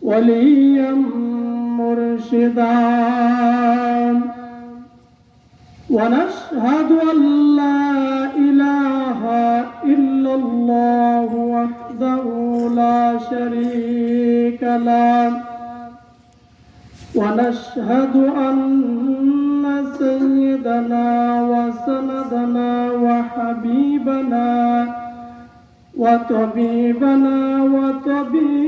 وليا مرشدا ونشهد أن لا إله إلا الله وحده لا شريك له ونشهد أن سيدنا وسندنا وحبيبنا وطبيبنا وطبيب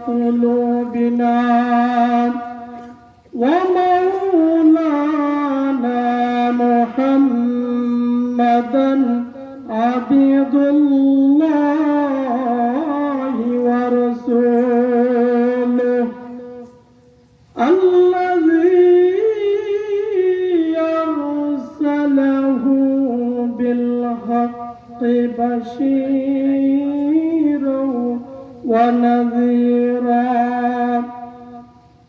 قلوبنا ومولانا محمدا عبد الله ورسوله الذي أرسله بالحق بشيرا ونذيرا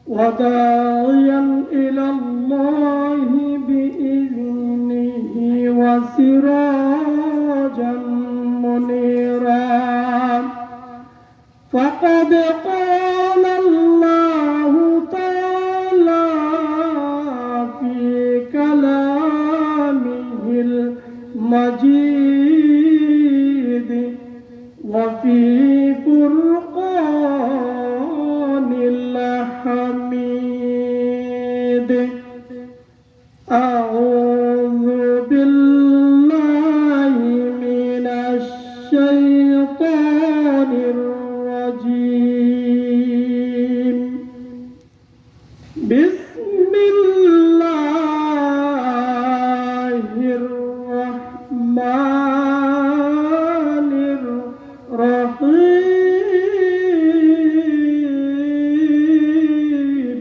وداعيا إلى الله بإذنه وسراجا منيرا فقد قال الله تعالى في كلامه المجيد وفي فرقان الحميد أعوذ بالله من الشيطان الرجيم بسم الله الرحمن الرحيم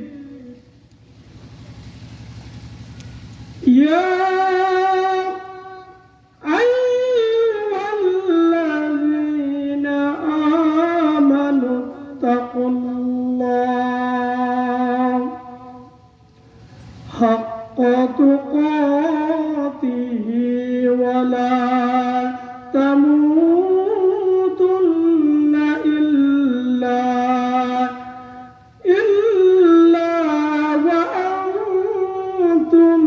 يا أيها الذين آمنوا اتقوا الله حق تقاته ولا تموتن إلا وأنتم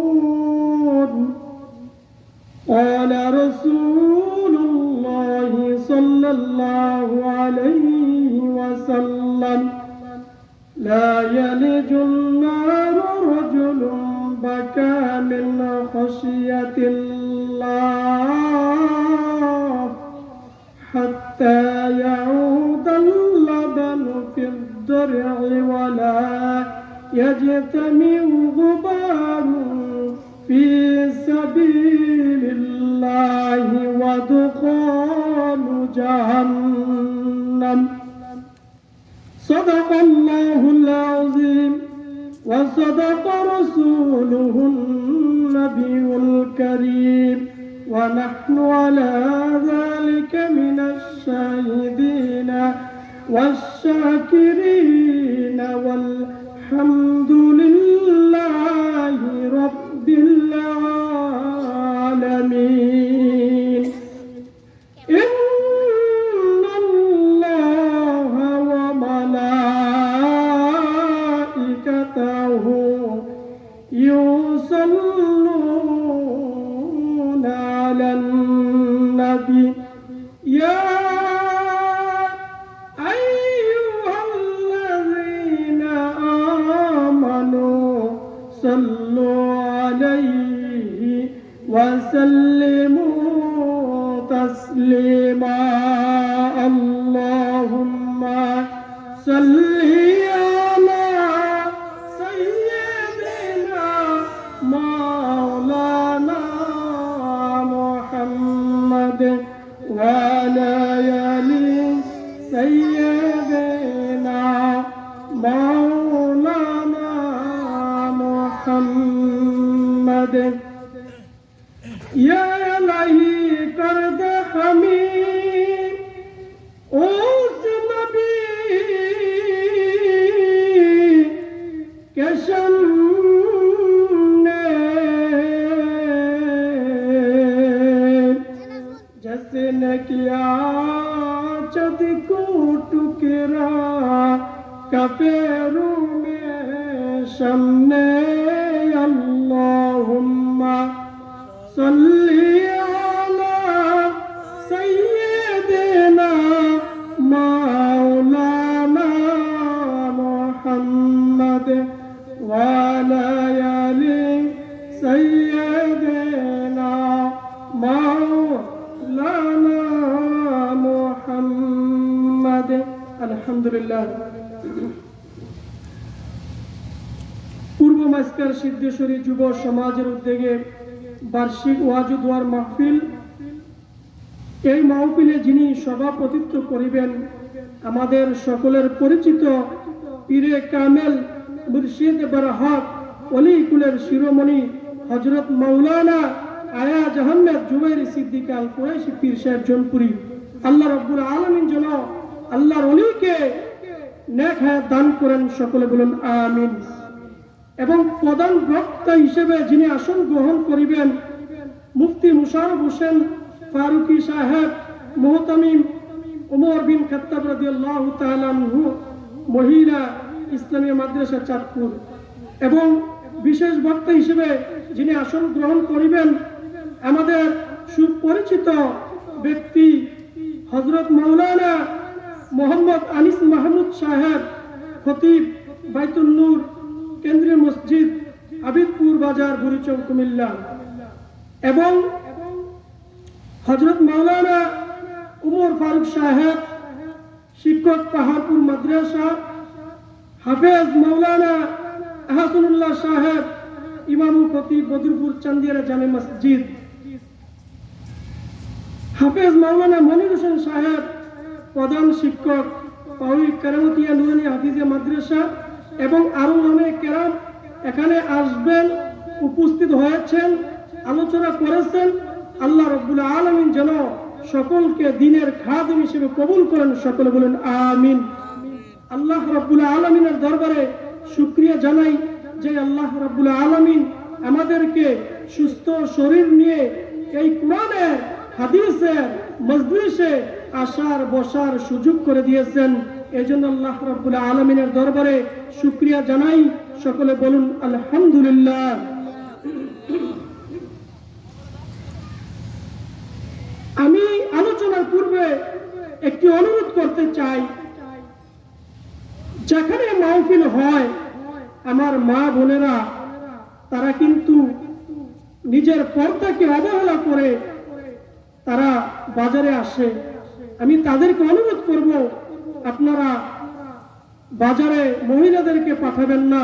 مسلمون قال رسول الله صلى الله عليه وسلم لا يلج النار رجل بكى من خشية الله حتى يعود اللبن في الضرع ولا يجتمع غبار في سبيل الله ودخان جهنم صدق الله العظيم وصدق رسوله النبي الكريم ونحن على ذلك من الشاهدين والشاكرين والحمد لله رب العالمين إن الله وملائكته يصلون على النبي يا أيها الذين آمنوا صلوا عليه وسلموا تسليما اللهم صل على سيدنا مولانا محمد وعلى آل سيدنا مولانا محمد या इलाही करद हमें उस नबी के सामने ने किया चद को टुकड़ा कफेरू में शम्ने अल्लाहुम्मा सल्ली अला सय्यिदिना मौलाना मुहम्मद व अला आलि सय्यिदिना मौलाना मुहम्मद। अल्हम्दुलिल्लाह। পূর্ব মাস্কার সিদ্ধেশ্বরী যুব সমাজের উদ্যোগে বার্ষিক ওয়াজ ও দোয়ার মাহফিল। এই মাহফিলে যিনি সভাপতিত্ব করিবেন আমাদের সকলের পরিচিত পীরে কামেল মুর্শিদ বরহক ওলি কুলের শিরোমণি হযরত মাওলানা আয়াজ আহমেদ জুবাইরি সিদ্দিক আল কুরাইশি পীর সাহেব জনপুরি। আল্লাহ রাব্বুল আলামিন যেন আল্লাহর ওলিকে নেক হায়াত দান করেন, সকলে বলুন আমিন। এবং প্রধান বক্তা হিসেবে যিনি আসন গ্রহণ করিবেন মুফতি মুশাররফ হোসেন ফারুকি সাহেব মুহতামিম ওমর বিন খাত্তাব রাদিয়াল্লাহু তাআলা আনহু মহিলা ইসলামিয়া মাদ্রাসা চাঁদপুর। এবং বিশেষ বক্তা হিসেবে যিনি আসন গ্রহণ করিবেন আমাদের সুপরিচিত ব্যক্তি হযরত মাওলানা মোহাম্মদ আনিস মাহমুদ সাহেব খতিব বাইতুল নূর কেন্দ্রীয় মসজিদ আবিদপুর বাজার বুড়িচং কুমিল্লা। এবং হযরত মাওলানা উমর ফারুক সাহেব শিক্ষক পাহাড়পুর মাদ্রাসা, হাফেজ মাওলানা আহসানুল্লাহ সাহেব ইমাম খতিব বদরপুর চান্দিয়ারা জামে মসজিদ, হাফেজ মাওলানা মনির হোসেন সাহেব প্রধান শিক্ষক পাউই কারামতিয়া নুরানি হাফিজিয়া মাদ্রাসা। এবং আরো অনেক কেরাম এখানে আসবেন, উপস্থিত হয়েছেন, আলোচনা করেছেন। আল্লাহ রাব্বুল আলামিন যেন সকলকে দ্বীনের খাদিম হিসেবে কবুল করেন, সকলে বলেন আমিন। আল্লাহ রাব্বুল আলামিনের দরবারে শুকরিয়া জানাই যে আল্লাহ রাব্বুল আলামিন আমাদেরকে সুস্থ শরীর নিয়ে এই কোরআনের হাদিসের মজলিসে আসার বসার সুযোগ করে দিয়েছেন। এজন্য আল্লাহ রাব্বুল আলামিনের দরবারে শুকরিয়া জানাই, সকলে বলুন আলহামদুলিল্লাহ। আমি আলোচনার পূর্বে একটি অনুরোধ করতে চাই, যেখানে মাহফিল হয় আমার মা বোনেরা তারা কিন্তু নিজের পর্দাকে অবহেলা করে তারা বাজারে আসে। আমি তাদেরকে অনুরোধ করব আপনারা বাজারে মহিলাদেরকে পাঠাবেন না।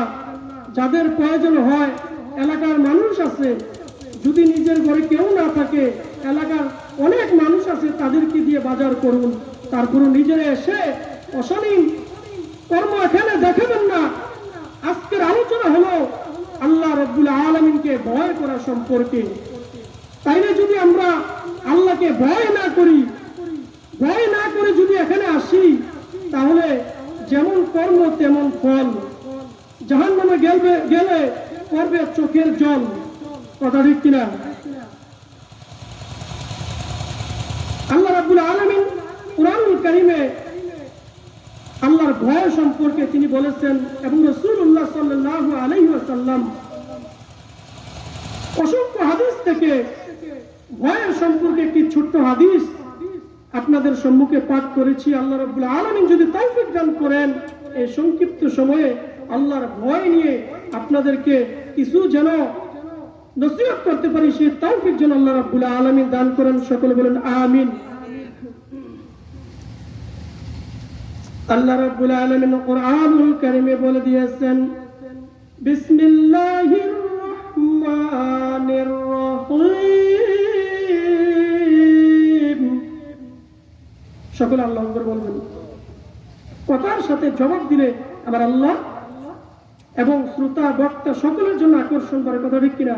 যাদের প্রয়োজন হয়, এলাকার মানুষ আছে, যদি নিজের ঘরে কেউ না থাকে এলাকার অনেক মানুষ আছে, তাদেরকে দিয়ে বাজার করুন। তারপরে নিজেরা এসে অশালীন কর্ম এখানে দেখাবেন না। আজকের আলোচনা হলো আল্লাহ রাব্বুল আলামিনকে ভয় করা সম্পর্কে। তাইলে যদি আমরা আল্লাহকে ভয় না করি, ভয় না করে যদি এখানে আসি, তাহলে যেমন কর্ম তেমন ফল। জাহান্নামে গেলে পড়বে চোখের জল, কথা ঠিক কিনা? আল্লাহ রাব্বুল আলামিন কুরআনুল কারীমে আল্লাহর ভয় সম্পর্কে তিনি বলেছেন এবং রাসূলুল্লাহ সাল্লাল্লাহু আলাইহি ওয়াসাল্লাম অসংখ্য হাদিস থেকে ভয়ের সম্পর্কে একটি ছোট্ট হাদিস আপনাদের সম্মুখে পাঠ করেছি। আল্লাহ রাব্বুল আলামিন যদি তৌফিক দান করেন এই সংক্ষিপ্ত সময়ে আল্লাহর ভয় নিয়ে আপনাদেরকে কিছু যেন নসিহত করতে পারি, সেই তৌফিক যেন আল্লাহ রাব্বুল আলামিন দান করেন, সকলে বলেন আমিন। আল্লাহ রাব্বুল আলামিন কুরআনুল কারীমে বলে দিয়েছেন, বিসমিল্লাহির রহমানির রহিম। সকলে আল্লাহু আকবার বলবেন। কথার সাথে জবাব দিলে আমার আল্লাহ এবং শ্রোতা বক্তা সকলের জন্য আকর্ষণ করে, কথা ঠিক কিনা?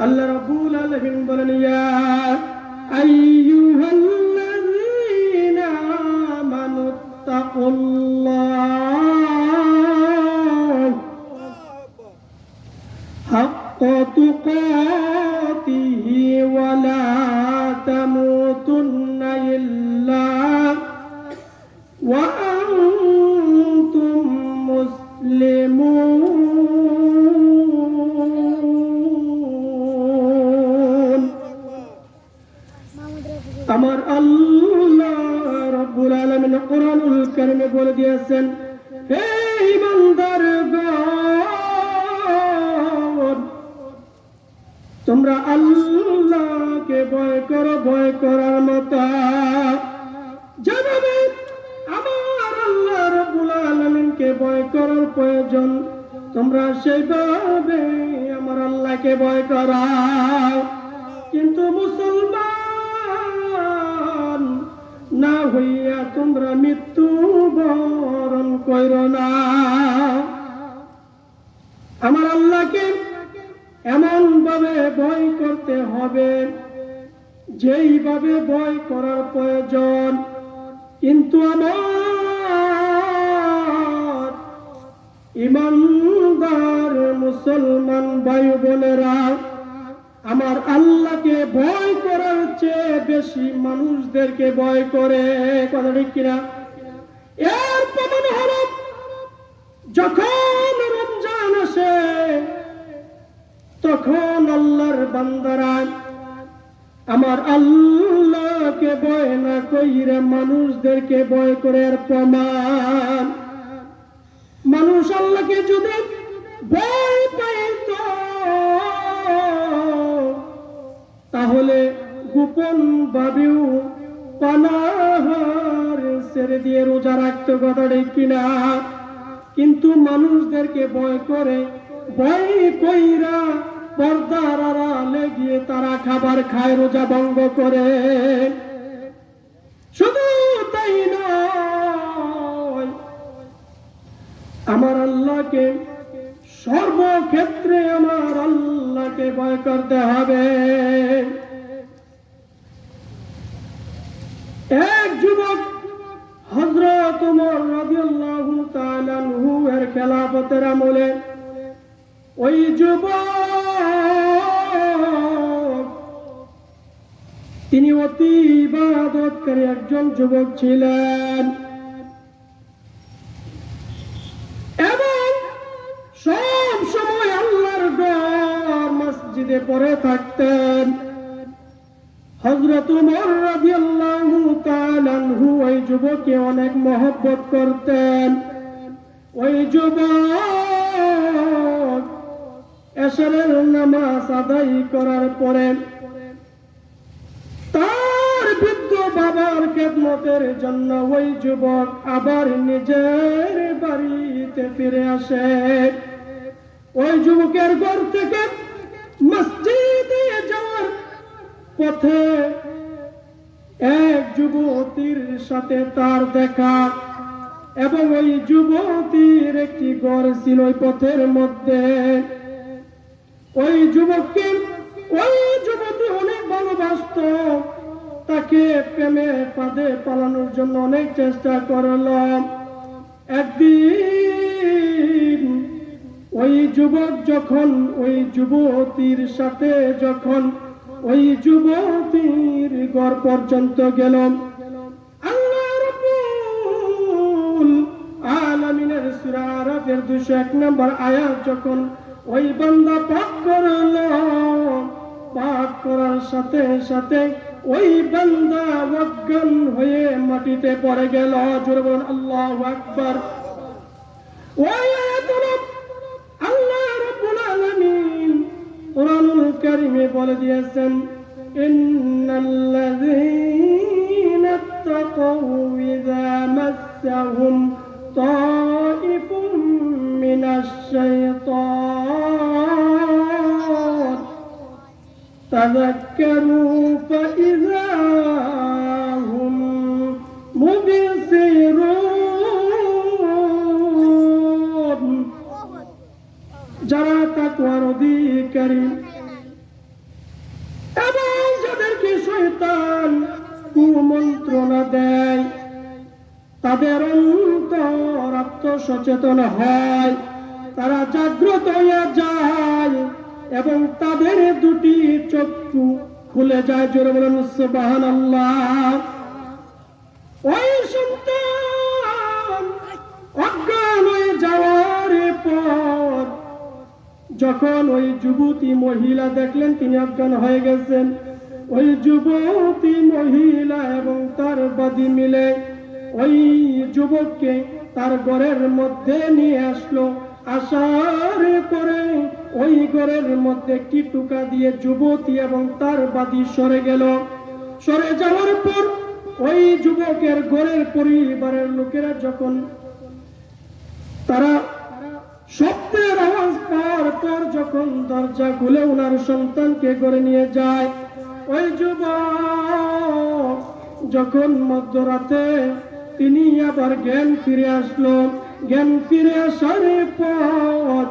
আল্লাহ রাব্বুল আলামিন বলেন, ইয়া আইয়ুহাল্লাযীনা আমানুত্তাকুল্লাহ হাক্কা তুকাতিহি ওয়া লা তামুতুন্না আমার আল্লাহ রাব্বুল আলামিন কোরআনুল কারীমে বলে দিয়েছেন, হে ঈমানদারগণ, তোমরা আল্লাহকে ভয় করো, ভয় করার মতো যেভাবে আমার আল্লাহ রাব্বুল আলামিনকে ভয় করার প্রয়োজন, তোমরা সেইভাবে আমার আল্লাহকে ভয় করো। কিন্তু মুসলমান না হইয়া তোমরা মৃত্যু বরণ করো না। আমার আল্লাহকে এমন ভাবে ভয় করতে হবে যেইভাবে ভয় করার প্রয়োজন। কিন্তু আমার ইমানদার মুসলমান ভাই বোনেরা, আমার আল্লাহকে ভয় করার চেয়ে বেশি মানুষদেরকে ভয় করে। কথা ঠিক কিনা? এর প্রমাণ হলো যখন রমজান আসে তখন আল্লাহর বান্দারা আমার আল্লাহকে ভয় না কইরা মানুষদেরকে ভয় করে। এর প্রমাণ, মানুষ আল্লাহকে যদি ভয় পাইত তাহলে গোপন ভাবেও পানাহার ছেড়ে দিয়ে রোজা রাখতে। কথা ঠিক কিনা? কিন্তু মানুষদেরকে ভয় করে, ভয় কইরা পর্দার আড়ালে গিয়ে তারা খাবার খায়, রোজা ভঙ্গ করে। শুধু তাই নয়, আমার আল্লাহকে সর্বক্ষেত্রে আমার আল্লাহকে ভয় করতে হবে। এক যুবক হযরত ওমর রাদিয়াল্লাহু তাআলা আনহু এর খেলাফতের আমলে ওই যুবক তিনি অতি ইবাদতকারী একজন যুবক ছিলেন এবং সব সময় আল্লাহর ঘর মসজিদে পড়ে থাকতেন। হযরত ওমর রাদিয়াল্লাহু তাআলা আনহু ওই যুবককে অনেক মহব্বত করতেন। ওই যুবক এশারের নামাজ আদায় করার পরে তার বৃদ্ধ বাবার খেদমতের জন্য ওই যুবক আবার নিজের বাড়িতে ফিরে আসে। ওই যুবকের ঘর থেকে মসজিদে যাওয়ার পথে এক যুবতীর সাথে তার দেখা এবং ওই যুবতীর একটি ঘর ছিল ওই পথের মধ্যে। ওই যুবককে ওই যুবতী অনেক ভালোবাসত, তাকে প্রেমে ফাঁদে পালানোর জন্য অনেক চেষ্টা করল। একদিন ওই যুবক যখন ওই যুবতীর সাথে যখন ওই যুবতীর ঘর পর্যন্ত গেল, আল্লাহ রাব্বুল আলামিনের সূরা আরাফের 201 নম্বর আয়াত যখন ওই বান্দা পাঠ করল, পাঠ করার সাথে সাথে ওই বান্দা অজ্ঞান হয়ে মাটিতে পড়ে গেল। জোরে বলুন আল্লাহু আকবার। ওই আয়াতুল আল্লাহ রাব্বুল আলামিন কোরআনুল কারীমে বলে দিয়েছেন, ইন্নাল্লাযীনা ইত্তাকাউ ইযা মাসসাহুম তাইফুম মিনাশ শাইতান তাযাক্কারু ফাইযা হুম মুবসিরুন। যারা তাকওয়ার অধিকারী এবং যাদেরকে শয়তান কুমন্ত্রণা দেয় তাদের অন্তর আত্মসচেতন হয়, তারা জাগ্রত হয়ে যায় এবং তাদের দুটি চক্ষু খুলে যায়। জোরে বলেন সুবহানাল্লাহ। ওই সন্তান অজ্ঞান হয়ে যাওয়ার পর যখন ওই যুবতী মহিলা দেখলেন তিনি অজ্ঞান হয়ে গেছেন, ওই যুবতী মহিলা এবং তার বাদী মিলে ওই যুবককে তার ঘরের মধ্যে নিয়ে আসলো। আসার পরে ওই ঘরের মধ্যে একটি টুকা দিয়ে যুবতী এবং তার বাদী সরে গেল। সরে যাওয়ার পর ওই যুবকের ঘরের পরিবারের লোকেরা যখন তারা শব্দের আওয়াজ পাওয়ার পর যখন দরজা খুলে ওনার সন্তানকে ঘরে নিয়ে যায়, ওই যুবক যখন মধ্যরাতে তিনি আবার জ্ঞান ফিরে আসলো। জ্ঞান ফিরে আসার পর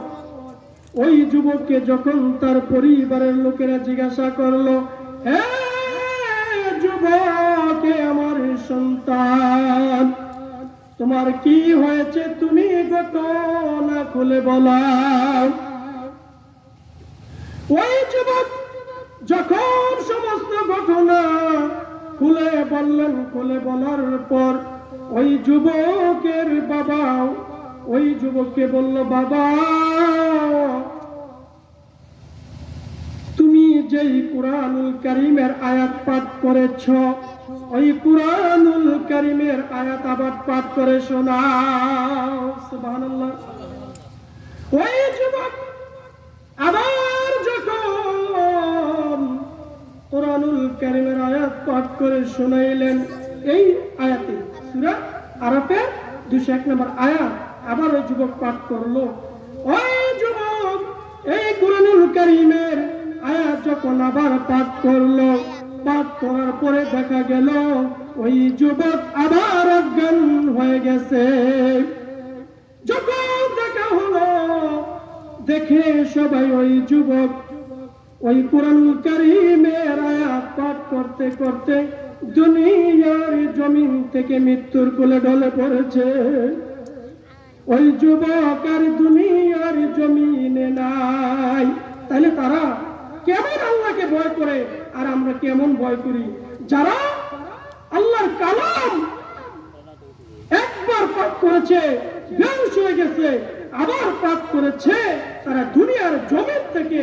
ওই যুবককে যখন তার পরিবারের লোকেরা জিজ্ঞাসা করলো, হে যুবক, আমার সন্তান, তোমার কি হয়েছে, তুমি ঘটনা খুলে বলো। ওই যুবক যখন সমস্ত ঘটনা খুলে বললেন, খুলে বলার পর ওই যুবকের বাবা ওই যুবককে বলল, বাবা, তুমি যেই কুরআনুল কারীমের আয়াত পাঠ করেছ, ওই কুরআনুল কারীমের আয়াত আবার পাঠ করে শোনাও। সুবহানাল্লাহ। ওই যুবক আবার যখন কুরআনুল কারীমের আয়াত পাঠ করে শোনাইলেন, এই আয়াতে সূরা আরাফের 201 নম্বর আয়াত আবার ওই যুবক পাঠ করলো। ওই যুবক এই কুরআনুল কারীমের আয়াত যখন আবার পাঠ করলো, পাঠ করার পরে দেখা গেল ওই যুবক আবার অজ্ঞান হয়ে গেছে। যখন দেখা হলো, দেখে সবাই ওই যুবক ওই কুরআনুল কারীমের আয়াত পাঠ করতে করতে দুনিয়ার জমিন থেকে মৃত্যুর কোলে ঢলে পড়েছে। ওই যুবক আর দুনিয়ার জমিনে নাই। তাহলে তারা কেমন আল্লাহকে ভয় করে আর আমরা কেমন ভয় করি? যারা আল্লাহর কালাম একবার পাঠ করেছে, বেহুশ হয়ে গেছে, আবার পাঠ করেছে, তারা দুনিয়ার জমিন থেকে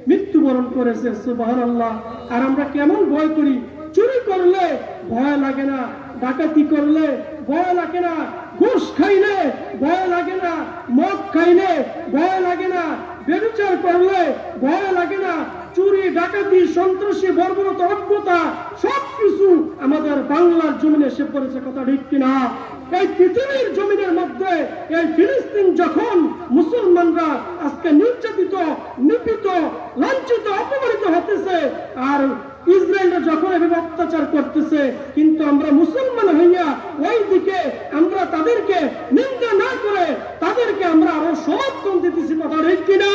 মৃত্যুবরণ করেছে। সুবহানাল্লাহ। আর আমরা কেমন ভয় করি? চুরি করলে ভয় লাগে না, ডাকাতি করলে ভয় লাগে না, ঘুষ খাইলে ভয় লাগে না, মদ খাইলে ভয় লাগে না, ব্যভিচার করলে ভয় লাগে না, চুরি ডাকাতি সন্ত্রাসী বর্বরতা অজ্ঞতা সবকিছু আমাদের বাংলার জমিনে এসে পড়েছে। কথা ঠিক কিনা? এই পৃথিবীর জমিনের মধ্যে এই ফিলিস্তিন যখন মুসলমানরা আজকে নির্যাতিত, নিপীড়িত, লাঞ্ছিত, অপমানিত হতেছে, আর ইসরায়েলরা যখন এভাবে অত্যাচার করতেছে, কিন্তু আমরা মুসলমান হইয়া ওই দিকে আমরা তাদেরকে নিন্দা না করে তাদেরকে আমরা আরো সমর্থন দিতেছি। কথা ঠিক কিনা?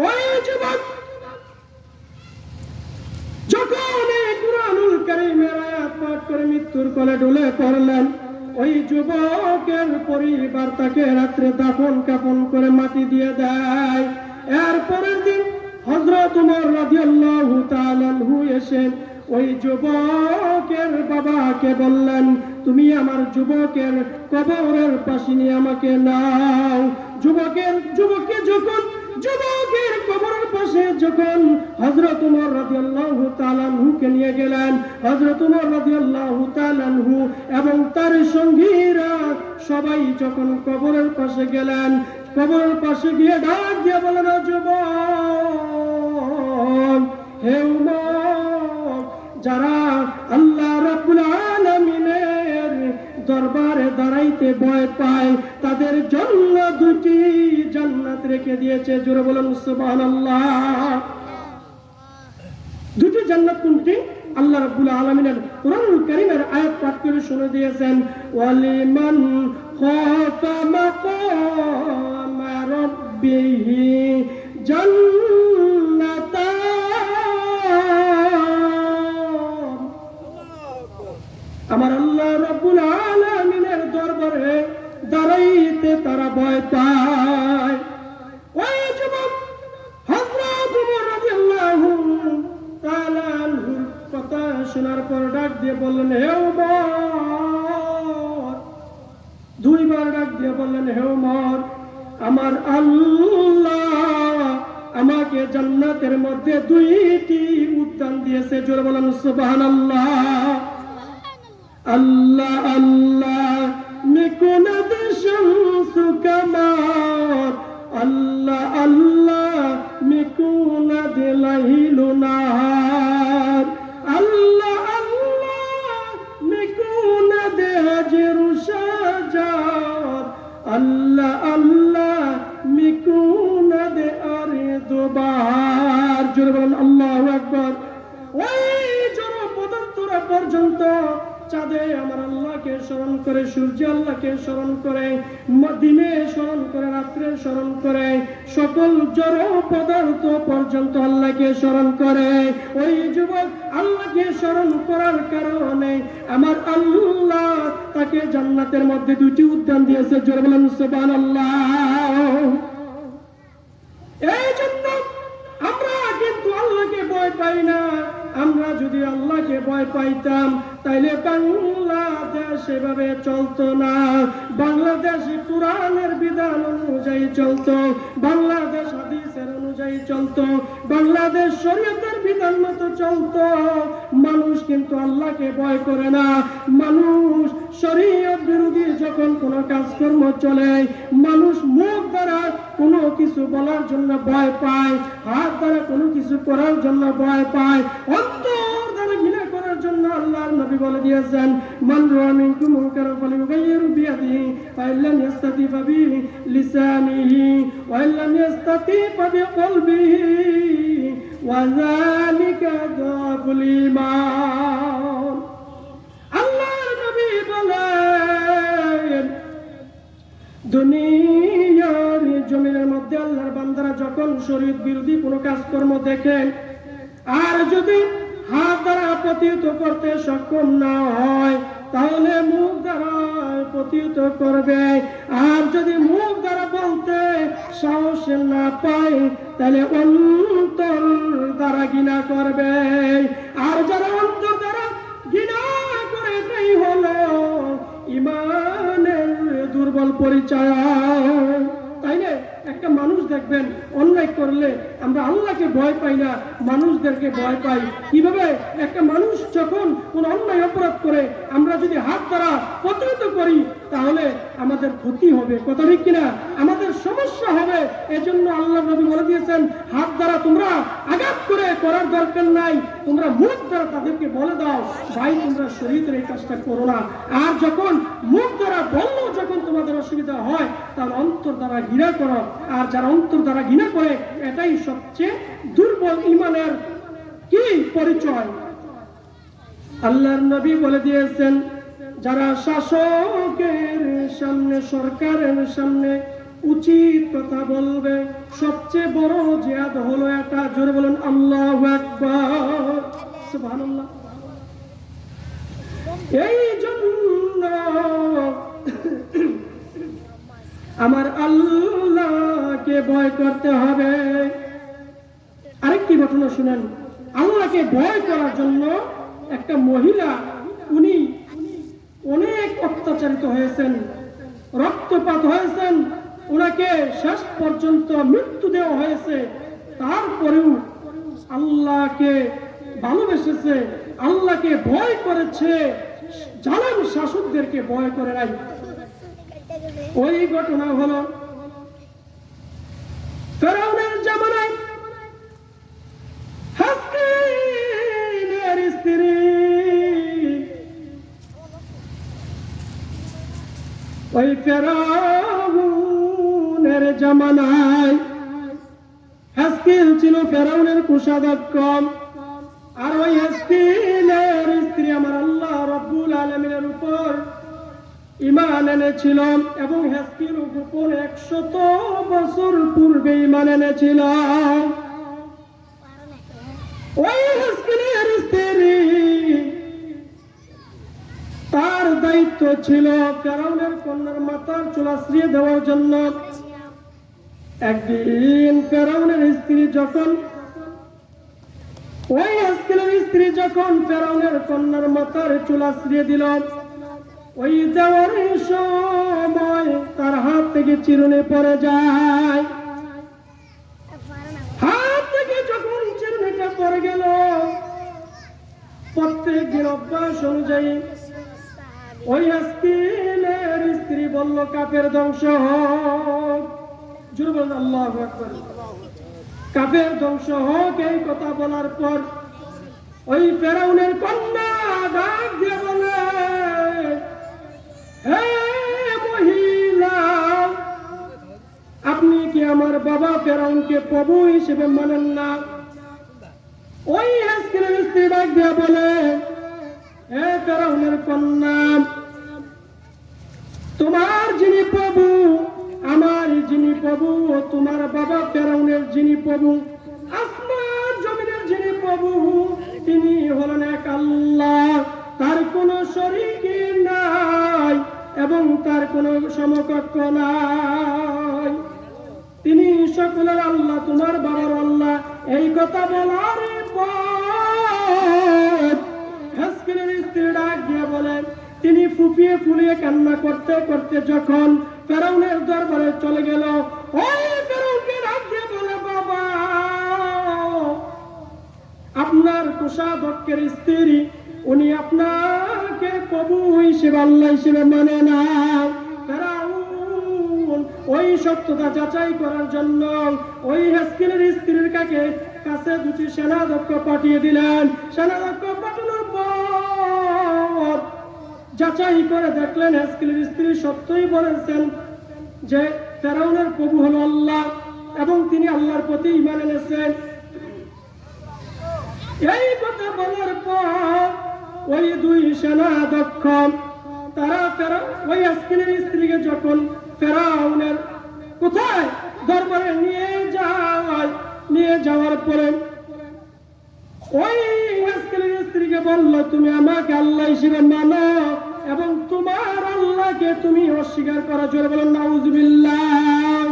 ওই যুবক যখন এই কুরআনুল কারীমের আয়াত পাঠ করে মৃত্যুর কোলে ঢলে পড়লেন, ওই যুবকের পরিবার তাকে রাত্রে দাফন কাফন করে মাটি দিয়ে দেয়। এর পরের দিন হযরত ওমর রাদিয়াল্লাহু তাআলা আনহু এসে ওই যুবকের বাবাকে বললেন, তুমি আমার যুবকের কবরের পাশে নিয়ে আমাকে নাও। যুবককে যখন যুবকের কবরের পাশে যখন হযরত ওমর রাদিয়াল্লাহু তাআলা আনহুকে নিয়ে গেলেন, হযরত ওমর রাদিয়াল্লাহু তাআলা আনহু এবং তার সঙ্গীরা সবাই যখন কবরের পাশে গেলেন, কবরের পাশে গিয়ে ডাক দিয়ে বলেন, যুবক, হে উমর, যারা আল্লাহ রাব্বুল আলামিনের দরবারে দাঁড়াইতে ভয় পায় তাদের জন্য দুটি জান্নাত রেখে দিয়েছে। জোরে বলুন সুবহানাল্লাহ। দুটি জান্নাত কোনটি? আল্লাহ রাব্বুল আলামিনের কুরআনুল কারীমের আয়াত পাঠ করে শুনে দিয়েছেন, ওয়ালিমান খাফা মাকাম রাব্বিহি জান্নাতান। আমার আল্লাহ রাব্বুল আলামিনের দরবারে দাঁড়াইতে তারা ভয় পায়। ওই যুবক হযরত ওমর রাদিয়াল্লাহু তাআলা আনহুর কথা শোনার পর ডাক দিয়ে বললেন, হে ওমর, দুইবার ডাক দিয়ে বললেন, হে ওমর, আমার আল্লাহ আমাকে জান্নাতের মধ্যে 2টি উদ্যান দিয়েছে। জোরে বলেন সুবহানাল্লাহ। আল্লাহ আল্লাহ মিকুনাদ শামসু কামার, আল্লাহ আল্লাহ মিকুনাদ লাইলু নাহার, আল্লাহ আল্লাহ মিকুনাদ হাজরু শাজার, আল্লাহ আল্লাহ মিকুনাদ আরদু বাহার। জোরে বলেন আল্লাহু আকবার। ওই জড় পদার্থরা পর্যন্ত চাঁদে আমার আল্লাহকে স্মরণ করে, সূর্যে আল্লাহকে স্মরণ করে, দিনে স্মরণ করে, রাত্রে স্মরণ করে, সকল জড় পদার্থ পর্যন্ত আল্লাহকে স্মরণ করে। ওই যুবক আল্লাহকে স্মরণ করার কারণে আমার আল্লাহ তাকে জান্নাতের মধ্যে 2টি উদ্যান দিয়েছে। জোরে বলেন সুবহানাল্লাহ। এই জন্য আমরা কিন্তু আল্লাহকে ভয় পাই না। আমরা যদি আল্লাহকে ভয় পাইতাম তাইলে বাংলাদেশ এভাবে চলতো না। বাংলাদেশ কোরআনের বিধান অনুযায়ী চলতো, বাংলাদেশ হাদিসের অনুযায়ী চলতো, বাংলাদেশ শরীয়তের বিধান মতো চলতো। মানুষ কিন্তু আল্লাহকে ভয় করে না। মানুষ শরীয়ত বিরোধী যখন কোনো কাজকর্ম চলে, মানুষ মুখ দ্বারা কোনো কিছু বলার জন্য ভয় পায়, হাত দ্বারা কোনো কিছু করার জন্য ভয় পায়, অন্তর দ্বারা ঘৃণা করার জন্য আল্লাহর নবী বলে দিয়েছেন, মান রাআ মিনকুম মুনকারান ফালিয়ুগাইয়িরহু বিয়াদিহি ওয়া ইল্লাম ইস্তাতি বিলিসানিহি ওয়া ইল্লাম ইস্তাতি বিকলবিহি ওয়া যালিকা দাফুল ঈমান। আল্লাহর নবী বলেন, দুনিয়ার জমিনের মধ্যে আল্লাহর বান্দারা যখন শরীয়ত বিরোধী কোনো কাজকর্ম দেখে আর যদি হাত দ্বারা প্রতিহত করতে সক্ষম না হয় তাহলে মুখ দ্বারা প্রতিহত করবে। আর যদি মুখ দ্বারা বলতে সাহস না পায় তাহলে অন্তর দ্বারা ঘৃণা করবে। আর যারা অন্তর দ্বারা ঘৃণা করে, এটাই হলো ইমানের দুর্বল পরিচয়। তাই না? একটা মানুষ দেখবেন অন্যায় করলে আমরা আল্লাহকে ভয় পাই না, মানুষদেরকে ভয় পাই। কিভাবে? একটা মানুষ যখন কোন অন্যায় অপরাধ করে আমরা যদি হাত দ্বারা প্রতিহত করি তাহলে আমাদের ক্ষতি হবে, কথা ঠিক কিনা? আমাদের সমস্যা হবে। এজন্য আল্লাহ নবী বলে দিয়েছেন, হাত দ্বারা তোমরা আঘাত করে করার দরকার নাই, তোমরা মুখ দ্বারা তাদেরকে বলে দাও, ভাই তোমরা শরীয়তের এই কাজটা করো না। আর যখন মুখ দ্বারা বললো যখন তোমাদের অসুবিধা হয় তাহলে অন্তর দ্বারা ঘৃণা করো। আর যারা অন্তর দ্বারা ঘৃণা করে এটাই সবচেয়ে দুর্বল ইমানের কি পরিচয়। আল্লাহর নবী বলে দিয়েছেন, যারা শাসকের সামনে, সরকারের সামনে উচিত কথা বলবে, সবচেয়ে বড় জিহাদ হলো এটা। জোরে বলেন আল্লাহু আকবার, সুবহানাল্লাহ। এই জন্য আমার আল্লাহকে ভয় করতে হবে। আরেকটি ঘটনা শুনেন। আল্লাহকে ভয় করার জন্য একটা মহিলা, উনি অনেক অত্যাচারিত হয়েছেন, রক্তপাত হয়েছেন, ওনাকে শেষ পর্যন্ত মৃত্যু দেওয়া হয়েছে। তারপরেও আল্লাহকে ভালোবেসেছে, আল্লাহকে ভয় করেছে, জালেম শাসকদেরকে ভয় করে নাই। ওই ঘটনা হলো ফেরাউনের জামানায় হাসকিনের স্ত্রী, ওই ফেরাউনের জামানায় হাসকিল ছিল ফেরাউনের কোষাধ্যক্ষ। আর ওই হাসকিলের স্ত্রী আমার আল্লাহ রাব্বুল আলামিনের উপর ঈমান এনেছিল এবং হাসকিল উপর 100 বছর পূর্বে ঈমান এনেছিল। ওই হাসকিলের স্ত্রী, তার দায়িত্ব ছিল ফেরাউনের কন্যার মাথার চুল আঁচড়িয়ে দেওয়ার জন্য। একদিন ফেরাউনের স্ত্রী যখন, ওই হাসকিলের স্ত্রী যখন ফেরাউনের কন্যার মাথার চুল আঁচড়িয়ে দিল, ওই দেওয়ার সময় তার হাত থেকে চিরুনি পড়ে যায়। হাত একদিন অভ্যাস অনুযায়ী ওই হাসকিলের স্ত্রী বলল, কাফের ধ্বংস হোক। জোরে বলেন আল্লাহু আকবার। কাফের ধ্বংস হোক। এই কথা বলার পর ওই ফেরাউনের কন্যা ডাক দিয়ে বলে, হে মহিলা, আপনি কি আমার বাবা ফেরাউনকে প্রভু হিসেবে মানেন না? ওই হাসকিলের স্ত্রী ডাক দিয়ে বলে, হে ফেরাউনের কন্যা, তোমার যিনি প্রভু, আমার যিনি প্রভু, ও তোমার বাবা ফেরাউনের যিনি প্রভু, আসমান জমিনের যিনি প্রভু, তিনি হলেন এক আল্লাহ। তার কোনো শরীক নাই এবং তার কোনো সমকক্ষ নাই। তিনি সকলের আল্লাহ, তোমার বাবার আল্লাহ। এই কথা বলার পর হাসকিলের স্ত্রী ডাক দিয়ে বলেন, তিনি ফুপিয়ে ফুলিয়ে কান্না করতে করতে যখন ফেরাউনের দরবারে চলে গেল, ওই ফেরাউনকে ডাক দিয়ে বলে, বাবা, আপনার কোষাধ্যক্ষের স্ত্রী, উনি আপনাকে প্রভু হিসেবে আল্লাহ হিসেবে মানে না। ফেরাউন ওই সত্যতা যাচাই করার জন্য ওই হাসকিলের স্ত্রীর কাছে দুটি সেনাধ্যক্ষ পাঠিয়ে দিলেন। সেনাধ্যক্ষ পাঠানোর পর যাচাই করে দেখলেন হাসকিলের স্ত্রী সত্যই বলেছেন যে ফেরাউনের প্রভু হলো আল্লাহ এবং তিনি আল্লাহর প্রতি ঈমান এনেছেন। এই কথা বলার পর ওই দুই সেনাধ্যক্ষ তারা ওই হাসকিলের স্ত্রীকে যখন ফেরাউনের কোথায় দরবারে নিয়ে যাওয়ার পরে ওই হাসকিলের স্ত্রীকে বলল, তুমি আমাকে আল্লাহ হিসেবে মানো এবং তোমার আল্লাহকে তুমি অস্বীকার করা। জোরে বলেন নাউজুবিল্লাহ।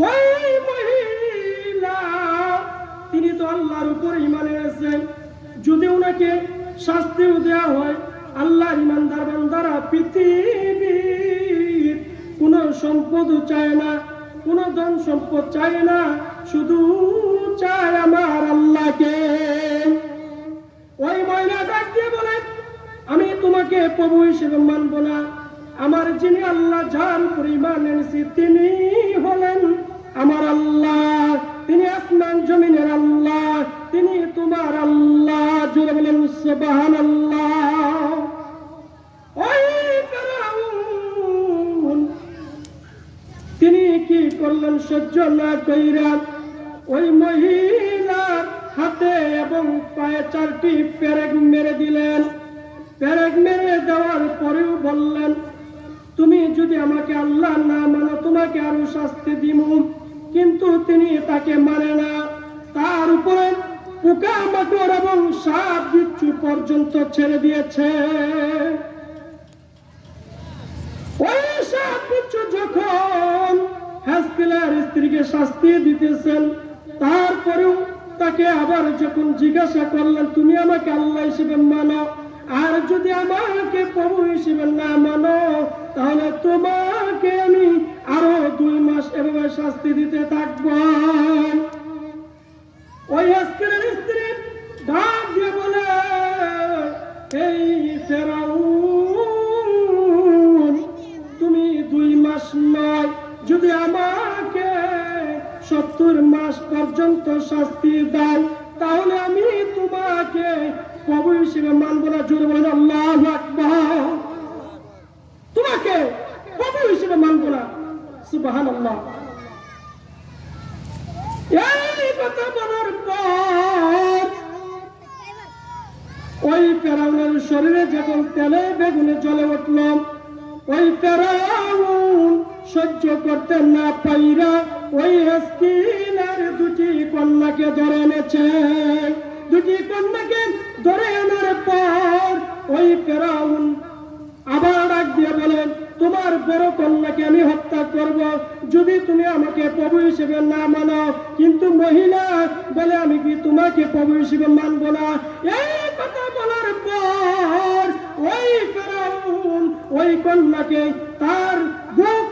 ওই মহিলা, তিনি তো আল্লাহর উপর ঈমান এনেছেন। যদি ওনাকে শাস্তিও দেওয়া হয়, আল্লাহর ঈমানদার বান্দারা পৃথিবীর কোন সম্পদ চায় না, কোন ধন সম্পদ চায় না, শুধু চায় আমার আল্লাহকে। ওই মহিলা ডাক দিয়ে বলে, আমি তোমাকে প্রভু হিসেবে মানব না। আমার যিনি আল্লাহ, যার উপর ঈমান এনেছি, তিনি হলেন আমার আল্লাহ। তিনি আসমান জমিনের আল্লাহ, তিনি তোমার আল্লাহ। জোরে বলেন সুবহানাল্লাহ। ওই ফেরাউন তিনি কি করলেন? সহ্য না কইরা ওই মহিলার হাতে এবং পায়ে 4টি পেরেক মেরে দিলেন। পেরেক মেরে দেওয়ার পরেও বললেন, তুমি যদি আমাকে আল্লাহ না মানো, তোমাকে আরো শাস্তি দিব। কিন্তু তিনি তাকে মানে না। তার উপরে পোকামাকড় এবং সাপ বিচ্ছু পর্যন্ত ছেড়ে দিয়েছে। ওই সাপ বিচ্ছু যখন হাসকিলের স্ত্রীকে শাস্তি দিতেছেন, তারপরেও তাকে আবার যখন জিজ্ঞাসা করলেন, তুমি আমাকে আল্লাহ হিসেবে মানো, আর যদি আমাকে প্রভু হিসেবে না মানো, তাহলে তোমাকে আমি আরো 2 মাস এভাবে শাস্তি দিতে থাকবো। ওই হাসকিলের স্ত্রী ডাক দিয়ে বলে, এই ফেরাউন, তুমি 2 মাস নয়, যদি আমাকে 70 মাস পর্যন্ত শাস্তি দাও, তাহলে আমি তোমাকে প্রভু হিসেবে মানব না। জোরে বলেন আল্লাহু আকবার। তোমাকে প্রভু হিসেবে মানব না। সুবহানাল্লাহ। এই কথা বলার পর ওই ফেরাউনের শরীরে যখন তেলে বেগুনে জ্বলে উঠল, ওই ফেরাউন সহ্য করতে না পাইরা ওই হাসকিলের 2টি কন্যাকে ধরে এনেছে। 2টি কন্যাকে ধরে আনার পর ওই ফেরাউন আবার ডাক দিয়ে বলেন, তোমার বড় কন্যাকে আমি হত্যা করব যদি তুমি আমাকে প্রভু হিসেবে না মানো। কিন্তু মহিলা বলে, আমি কি তোমাকে প্রভু হিসেবে মানব না। এই কথা বলার পর ওই ফেরাউন ওই কন্যাকে তার বুক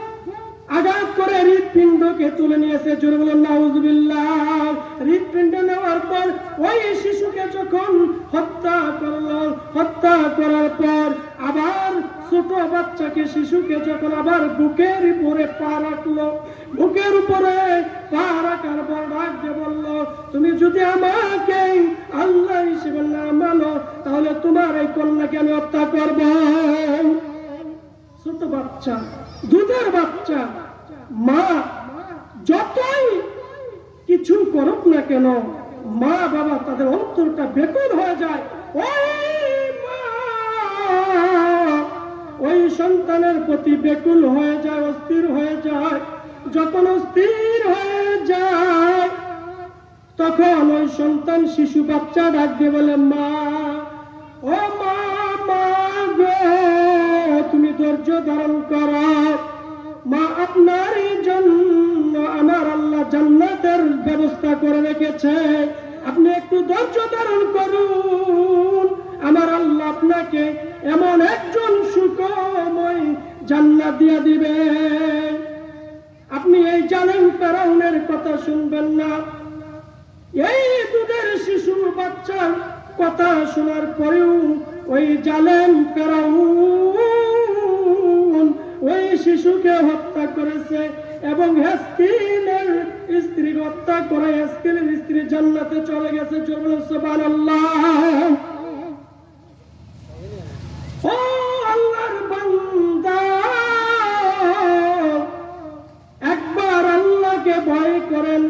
আঘাত করে হৃৎপিণ্ডকে তুলে নিয়েছে। জোরে বলেন নাউজুবিল্লাহ। হৃৎপিণ্ড নেওয়ার পর ওই শিশুকে যখন হত্যা করলো, হত্যা করার পর আবার ছোট বাচ্চাকে, শিশুকে যখন আবার বুকের উপরে পা রাখলো, বুকের উপরে পা রাখার পর ডাক দিয়ে বললো, তুমি যদি আমাকে আল্লাহ হিসেবে না মানো তাহলে তোমার এই কন্যাকে আমি হত্যা করব। ছোট বাচ্চা, দুধের বাচ্চা, মা যতই কিছু করুক না কেন, মা বাবা তাদের অন্তরটা বেকুল হয়ে যায়। ওই সন্তানের প্রতি বেকুল হয়ে যায়, অস্থির হয়ে যায়। যখন অস্থির হয়ে যায় তখন ওই সন্তান, শিশু বাচ্চা ডাক দিয়ে বলে, মা, ও মা, মা গো, তুমি ধৈর্য ধারণ করো। মা, আপনার জন্য আমার আল্লাহ জান্নাতের ব্যবস্থা করে রেখেছে, আপনি একটু ধৈর্য ধারণ করুন, আমার আল্লাহ আপনাকে এমন একজন সুখময় জান্নাত দিয়ে দিবে। আপনি এই জালেম ফেরাউনের কথা শুনবেন না। এই দুধের শিশু বাচ্চার কথা শোনার পরেও ওই জালেম ফেরাউন ওই শিশুকে হত্যা করেছে এবং হেস্কিলের স্ত্রী হত্যা করে হেস্কিলের স্ত্রী জান্নাতে চলে গেছে। সুবহানাল্লাহ। ও আল্লাহর বান্দা, একবার আল্লাহকে ভয় করেন।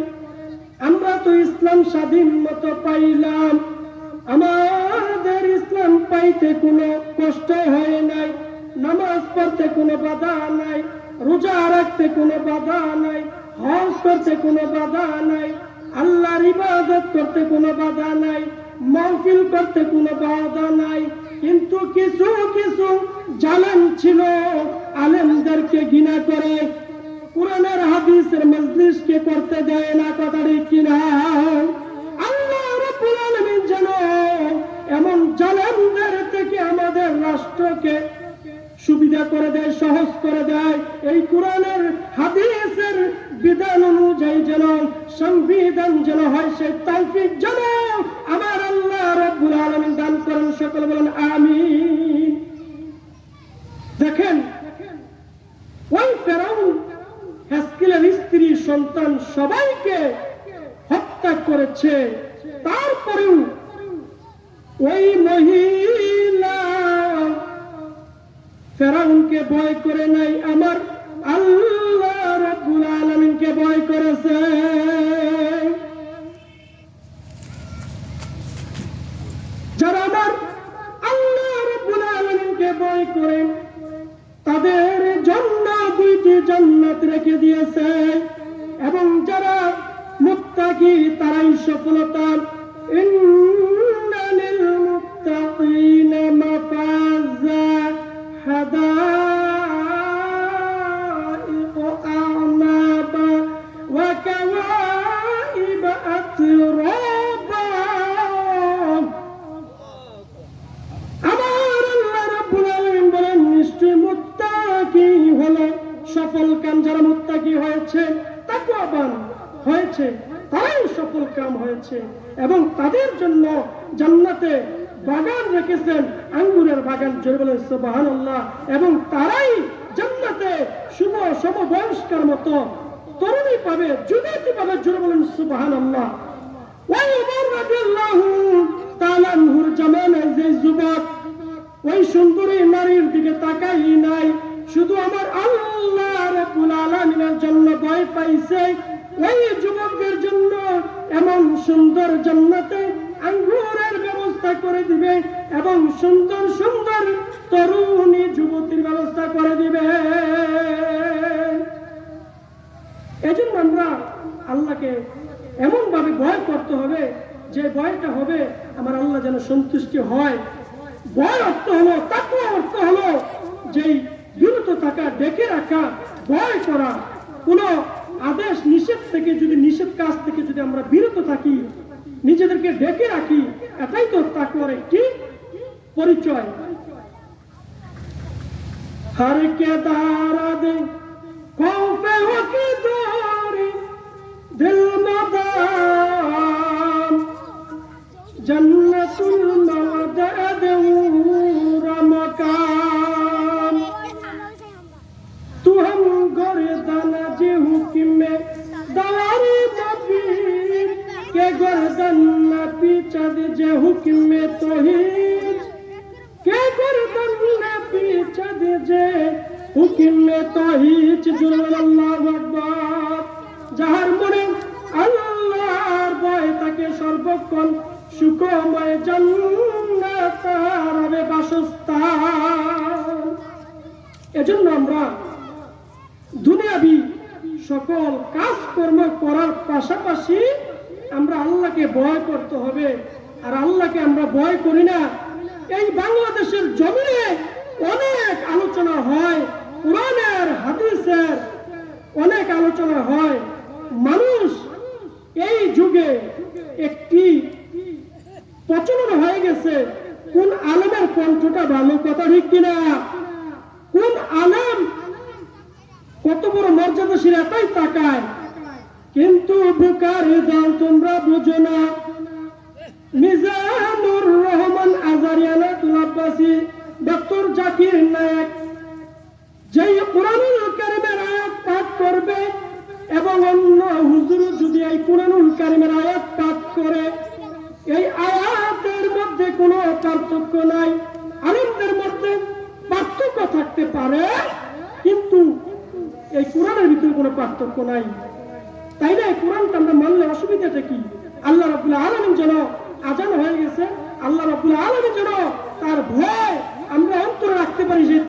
আমরা তো ইসলাম স্বাধীন মতো পাইলাম, আমাদের ইসলাম পাইতে কোনো কষ্ট হয় নাই, নামাজ পড়তে কোনো বাধা নাই, রোজা রাখতে কোনো বাধা নাই, হজ করতে কোনো বাধা নাই, আল্লাহর ইবাদত করতে কোনো বাধা নাই, মাহফিল করতে কোনো বাধা নাই। কিন্তু কিছু কিছু জালেম ছিল, আলেমদেরকে ঘৃণা করে, কুরআনের হাদিসের মজলিসকে করতে দেয় না। কথা ঠিক কিনা? আল্লাহ রাব্বুল আলামিন যেন এমন জালেমদের থেকে আমাদের রাষ্ট্রকে সুবিধা করে দেয়, সহজ করে দেয়। এই কুরআনের হাদিসের বিধান অনুযায়ী যেন সংবিধান যেন হয়, সেই তৌফিক যেন আমার আল্লাহ রাব্বুল আলামিন দান করেন। সকলে বলেন আমিন। দেখেন, ওই ফেরাউন হেস্কিলের স্ত্রী, সন্তান সবাইকে হত্যা করেছে। তারপরেও ওই মহিলা ফেরাউনকে ভয় করে নাই, আমার আল্লাহ রাব্বুল আলামিনকে ভয় করেছে। যারা আমার আল্লাহ রাব্বুল আলামিনকে ভয় করে তাদের জন্য দুইটি জান্নাত রেখে দিয়েছে, এবং যারা মুত্তাকি তারাই সফলতা। ইন্না লিল মুত্তাকিনা মাফাজা হাদাইক আ'নাবা ওয়া কাওয়াইব আতরাবা। আমার আল্লাহ রাব্বুল আলামিন বলেন, নিশ্চয় মুত্তাকি হলো সফল কাম। যারা মুত্তাকি হয়েছে, তাকওয়াবান হয়েছে, তারাই সফল কাম হয়েছে, এবং তাদের জন্য জান্নাতে বাগান রেখেছেন, আঙ্গুরের বাগান। জোরে বলেন সুবহানাল্লাহ। এবং তারাই জান্নাতে শুভ সমবয়স্কার মতো তরুণী পাবে, যুবতী পাবে। জোরে বলেন সুবহানাল্লাহ। ওই ওমর রাদিয়াল্লাহু তাআলা আনহুর জামানায় যে যুবক ওই সুন্দরী নারীর দিকে তাকাই নাই, শুধু আমার আল্লাহ রাব্বুল আলামিনের জন্য ভয় পাইছে, ওই যুবকদের জন্য এমন সুন্দর জান্নাতে আঙ্গুরের ব্যবস্থা করে দিবে এবং সুন্দর সুন্দর তরুণী যুবতীর ব্যবস্থা করে দিবে। এজন্য আমরা আল্লাহকে এমন ভাবে ভয় করতে হবে যে ভয়টা হবে আমার আল্লাহ যেন সন্তুষ্টি হয়। ভয় অর্থ হলো, তাকওয়া অর্থ হলো যেই বিরত থাকা, দেখে রাখা, ভয় করা। কোন আদেশ নিষেধ থেকে যদি, নিষেধ কাজ থেকে যদি আমরা বিরত থাকি, নিজেদেরকে ডেকে রাখি, এটাই তো তাকওয়ার একটি পরিচয়। हर के दारद खौफे हो की दूरी दिल मदाम के गर्दन न पीछा दीजे हुक्म तौहीद के गर्दन न पीछा दीजे हुक्म तौहीद जुल्ल अल्लाहु আকবার যাহার মনে আল্লাহর ভয় থাকে সর্বক্ষণ সুখময় জান্নাত হবে বাসস্থান। এজন্য আমরা দুনিয়াবি সকল কাজকর্ম করার পাশাপাশি আমরা আল্লাহকে ভয় করতে হবে। আর আল্লাহকে আমরা ভয় করি না। এই বাংলাদেশের জমিনে অনেক আলোচনা হয়, কোরআনের হাদিসের অনেক আলোচনা হয়। মানুষ এই যুগে একটি প্রচলন হয়ে গেছে কোন আলেমের কণ্ঠটা ভালো, কথা ঠিক কিনা, কোন আলেম কত বড় মর্যাদাশীল এটাই তাকায়। কিন্তু বুকারি দল তোমরা বুঝো না। মিজানুর রহমান আজারিয়ানা তুলাব্বাসী, ডক্টর জাকির নায়েক যেই কুরআনুল কারীমের আয়াত পাঠ করবে এবং অন্য হুজুর যদি এই কুরআনুল কারীমের আয়াত পাঠ করে, এই আয়াতের মধ্যে কোনো পার্থক্য নাই। আলেমদের মধ্যে পার্থক্য থাকতে পারে, কিন্তু এই কোরআনের ভিতরে কোনো পার্থক্য নাই। তাই না? কোরআনটা আমরা মানলে অসুবিধাটা কি? আল্লাহ রাব্বুল আলামিন যেন আজান হয়ে গেছে, আল্লাহ রাব্বুল আলামিন যেন তার ভয় আমরা অন্তরে রাখতে পারি।